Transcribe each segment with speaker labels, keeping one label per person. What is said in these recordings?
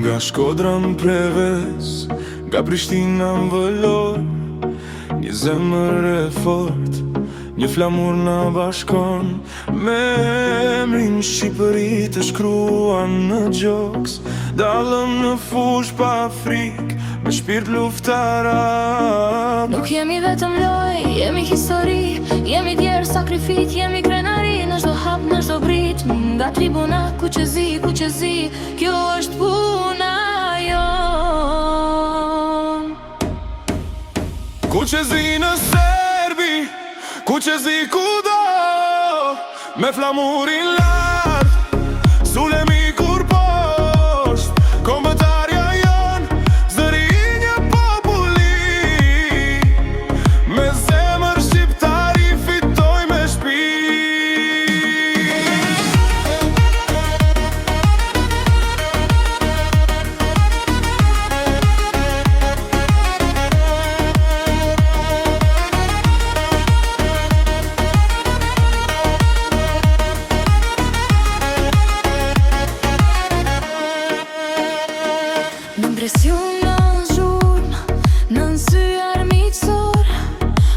Speaker 1: Nga Shkodra m'Preves, nga Prishtina m'Vëllor, një zemër e fort, një flamur na bashkon. Me emrin Shqipëri të shkruan në gjoks, dallëm në fush pa frik, me shpirt luftarak.
Speaker 2: Nuk jemi vetëm loj, jemi histori, jemi djerë sakrifit, jemi krenari, në çdo hap, në çdo brit, nga tribuna kuqezi, kjo është puna jon.
Speaker 1: Kuqezi në Serbi, kuqezi kudo, me flamurin lart, sulemi kur posht, kombëtarja jon, zëri i një populli, me zemër shqiptari fitoj me
Speaker 2: Në presion në zhurmë, në nësy armiqësor,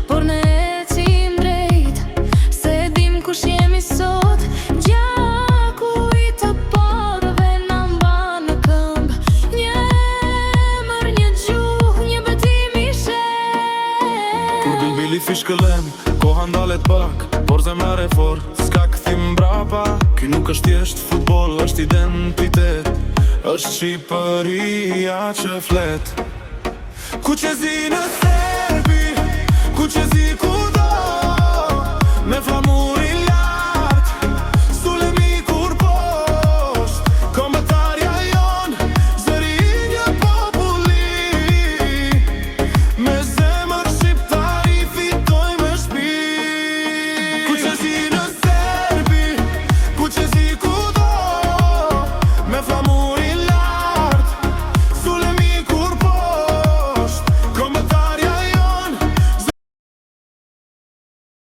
Speaker 2: por ne ecim drejt, se dim kush jemi sot. Gjaku i të podëve na mban në këmbë, një emër, një gjuhë, një betim i shet.
Speaker 1: Kur bilbili fishkëllem, koha ndalet pak, por zemra e fort, s'ka këthim mbrapa. Ky nuk është thjesht futboll, është identitet, është Shqipëria që flet. Kuqezi në Serbi, kuqezi kudo, me flamë